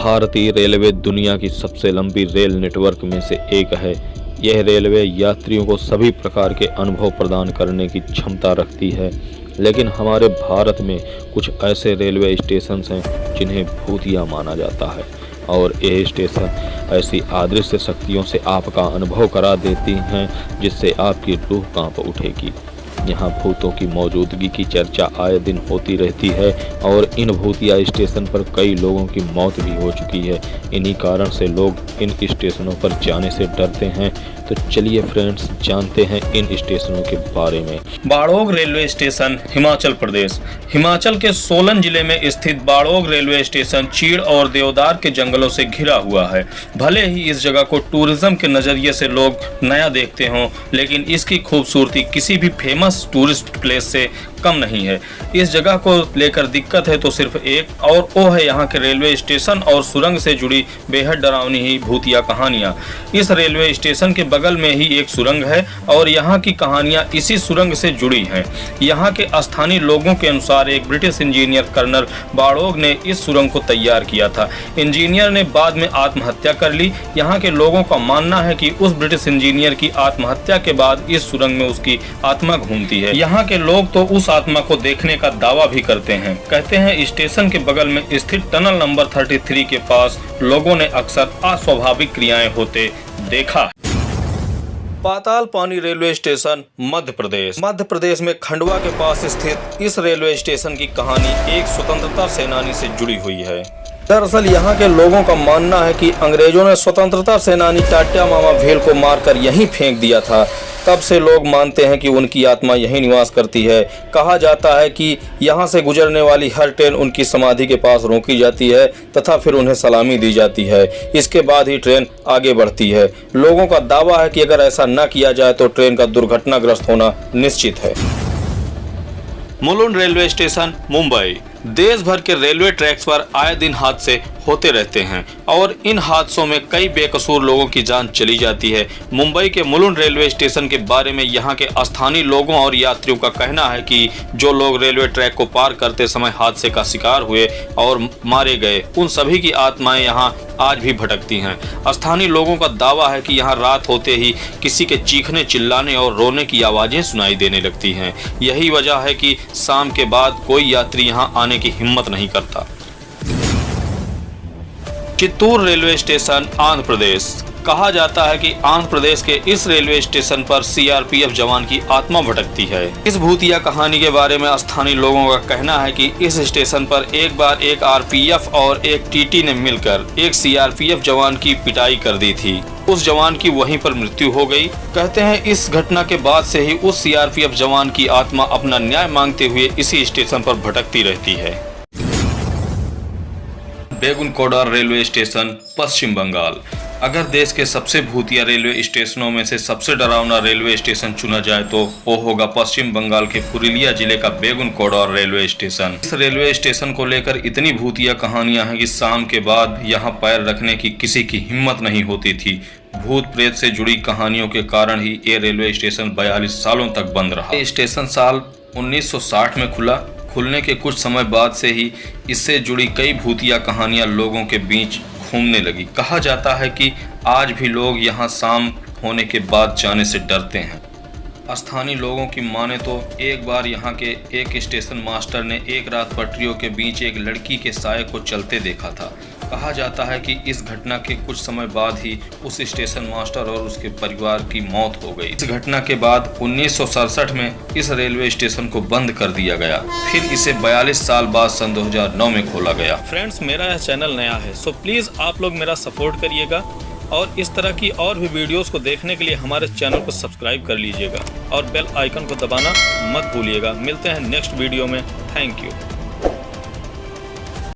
भारतीय रेलवे दुनिया की सबसे लंबी रेल नेटवर्क में से एक है। यह रेलवे यात्रियों को सभी प्रकार के अनुभव प्रदान करने की क्षमता रखती है, लेकिन हमारे भारत में कुछ ऐसे रेलवे स्टेशन हैं जिन्हें भूतिया माना जाता है और ये स्टेशन ऐसी अदृश्य शक्तियों से आपका अनुभव करा देती हैं जिससे आपकी रूह कांप उठेगी। यहाँ भूतों की मौजूदगी की चर्चा आए दिन होती रहती है और इन भूतिया स्टेशन पर कई लोगों की मौत भी हो चुकी है। इन्हीं कारण से लोग इन स्टेशनों पर जाने से डरते हैं। तो चलिए फ्रेंड्स, जानते हैं इन स्टेशनों के बारे में। बाड़ोग रेलवे स्टेशन, हिमाचल प्रदेश। हिमाचल के सोलन जिले में स्थित बाड़ोग रेलवे स्टेशन चीड़ और देवदार के जंगलों से घिरा हुआ है। भले ही इस जगह को टूरिज्म के नजरिए से लोग नया देखते हों, लेकिन इसकी खूबसूरती किसी भी फेमस टूरिस्ट प्लेस से कम नहीं है। इस जगह को लेकर दिक्कत है तो सिर्फ एक, और वो है यहाँ के रेलवे स्टेशन और सुरंग से जुड़ी बेहद डरावनी ही भूतिया कहानियाँ। इस रेलवे स्टेशन के बगल में ही एक सुरंग है और यहाँ की कहानियाँ इसी सुरंग से जुड़ी हैं। यहाँ के स्थानीय लोगों के अनुसार एक ब्रिटिश इंजीनियर कर्नल बाड़ोग ने इस सुरंग को तैयार किया था। इंजीनियर ने बाद में आत्महत्या कर ली। यहाँ के लोगों का मानना है कि उस ब्रिटिश इंजीनियर की आत्महत्या के बाद इस सुरंग में उसकी आत्मा घूमती है। यहाँ के लोग तो उस आत्मा को देखने का दावा भी करते हैं। कहते हैं स्टेशन के बगल में स्थित टनल नंबर 33 के पास लोगों ने अक्सर अस्वाभाविक क्रियाएं होते देखा। पाताल पानी रेलवे स्टेशन, मध्य प्रदेश। मध्य प्रदेश में खंडवा के पास स्थित इस रेलवे स्टेशन की कहानी एक स्वतंत्रता सेनानी से जुड़ी हुई है। दरअसल यहाँ के लोगों का मानना है कि अंग्रेजों ने स्वतंत्रता सेनानी टाट्या मामा भेल को मारकर यहीं फेंक दिया था। तब से लोग मानते हैं कि उनकी आत्मा यहीं निवास करती है। कहा जाता है कि यहाँ से गुजरने वाली हर ट्रेन उनकी समाधि के पास रोकी जाती है तथा फिर उन्हें सलामी दी जाती है। इसके बाद ही ट्रेन आगे बढ़ती है। लोगों का दावा है कि अगर ऐसा न किया जाए तो ट्रेन का दुर्घटनाग्रस्त होना निश्चित है। Mulund railway station, Mumbai. देश भर के रेलवे ट्रैक्स पर आए दिन हादसे होते रहते हैं और इन हादसों में कई बेकसूर लोगों की जान चली जाती है। मुंबई के मुलुंड रेलवे स्टेशन के बारे में यहाँ के स्थानीय लोगों और यात्रियों का कहना है कि जो लोग रेलवे ट्रैक को पार करते समय हादसे का शिकार हुए और मारे गए, उन सभी की आत्माएं यहाँ आज भी भटकती हैं। स्थानीय लोगों का दावा है कि यहाँ रात होते ही किसी के चीखने, चिल्लाने और रोने की आवाजें सुनाई देने लगती हैं। यही वजह है कि शाम के बाद कोई यात्री यहाँ आने की हिम्मत नहीं करता। Chittoor railway station, Andhra Pradesh. कहा जाता है कि आंध्र प्रदेश के इस रेलवे स्टेशन पर सीआरपीएफ जवान की आत्मा भटकती है। इस भूतिया कहानी के बारे में स्थानीय लोगों का कहना है कि इस स्टेशन पर एक बार एक आरपीएफ और एक टीटी ने मिलकर एक सीआरपीएफ जवान की पिटाई कर दी थी। उस जवान की वहीं पर मृत्यु हो गई। कहते हैं इस घटना के बाद से ही उस सीआरपीएफ जवान की आत्मा अपना न्याय मांगते हुए इसी स्टेशन पर भटकती रहती है। बेगुनकोडार रेलवे स्टेशन, पश्चिम बंगाल। अगर देश के सबसे भूतिया रेलवे स्टेशनों में से सबसे डरावना रेलवे स्टेशन चुना जाए तो वो होगा पश्चिम बंगाल के पुरुलिया जिले का बेगुनकोडार रेलवे स्टेशन। इस रेलवे स्टेशन को लेकर इतनी भूतिया कहानियां हैं कि शाम के बाद यहां पैर रखने की किसी की हिम्मत नहीं होती थी। भूत प्रेत से जुड़ी कहानियों के कारण ही ये रेलवे स्टेशन 42 सालों तक बंद रहा। ये स्टेशन साल 1960 में खुला। खुलने के कुछ समय बाद से ही इससे जुड़ी कई भूतिया कहानियां लोगों के बीच घूमने लगी। कहा जाता है कि आज भी लोग यहां शाम होने के बाद जाने से डरते हैं। स्थानीय लोगों की माने तो एक बार यहां के एक स्टेशन मास्टर ने एक रात पटरियों के बीच एक लड़की के साये को चलते देखा था। कहा जाता है कि इस घटना के कुछ समय बाद ही उस स्टेशन मास्टर और उसके परिवार की मौत हो गई। इस घटना के बाद 1967 में इस रेलवे स्टेशन को बंद कर दिया गया। फिर इसे 42 साल बाद सन 2009 में खोला गया। फ्रेंड्स, मेरा यह चैनल नया है, सो प्लीज आप लोग मेरा सपोर्ट करिएगा और इस तरह की और भी वीडियोस को देखने के लिए हमारे चैनल को सब्सक्राइब कर लीजिएगा और बेल आइकन को दबाना मत भूलिएगा। मिलते हैं नेक्स्ट वीडियो में। Thank you.